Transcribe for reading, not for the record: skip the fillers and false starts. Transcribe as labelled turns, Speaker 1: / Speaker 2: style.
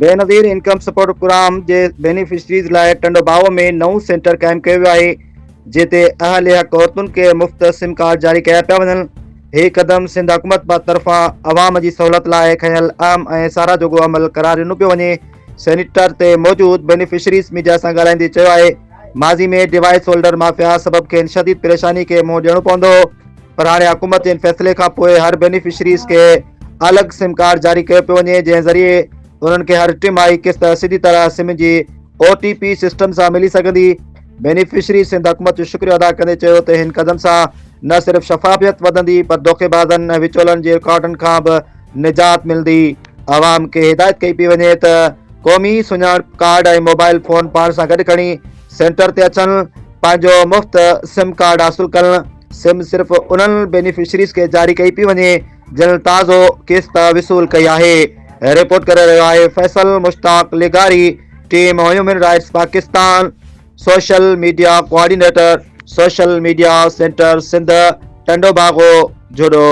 Speaker 1: Benazir income support programme जे beneficiaries लाइ टंडोबाव में नओं सेंटर क़ाइमु कयो वियो आहे, जिते अहल हक़ औरतुनि खे मुफ़्त सिम कार्ड जारी कया पिया वञनि। हीउ क़दम सिंध हुकूमत तरफ़ां अवाम जी सहूलियत लाइ खयल अहम ऐं सारा जोॻो अमल करार ॾिनो पियो वञे। सेनेटर ते मौजूद बेनिफिशरीज़ मीडिया सां ॻाल्हाईंदे चयो आहे, माज़ी में डिवाइस होल्डर माफ़िया सबबु खेनि शदीद परेशानी खे मुंहुं ॾियणो पवंदो हो, पर हाणे हुकूमत जे इन फ़ैसिले खां पोइ हर बेनिफिशरीज़ खे अलॻि सिम कार्ड जारी कयो पियो वञे, जंहिं ज़रिए उन्हनि खे हर टिमाही क़िस्त सीधी तरह सिम जी OTP सिस्टम सां मिली सघंदी। बेनिफिशरी सिंध हुकूमत जो शुक्रिया अदा कंदे चयो त हिन क़दम सां न सिर्फ़ शफ़ाफ़ियत वधंदी, पर धोखेबाज़नि ऐं विचोलनि जे रिकॉर्डनि खां बि निजात मिलंदी। अवाम खे हिदायत कई पई वञे त क़ौमी सुञाणप कार्ड ऐं मोबाइल फ़ोन पाण सां गॾु खणी सेंटर ते अचनि, पंहिंजो मुफ़्त सिम कार्ड हासिलु कनि। सिम सिर्फ़ उन्हनि बेनिफिशरीज़ खे जारी कई पई वञे जिन ताज़ो क़िस्त वसूल कई आहे। रिपोर्ट करे रहियो आहे फैसल मुश्ताक लिगारी, team human rights Pakistan, social media coordinator, social media centre Sindh, Tando Bago, जुडो।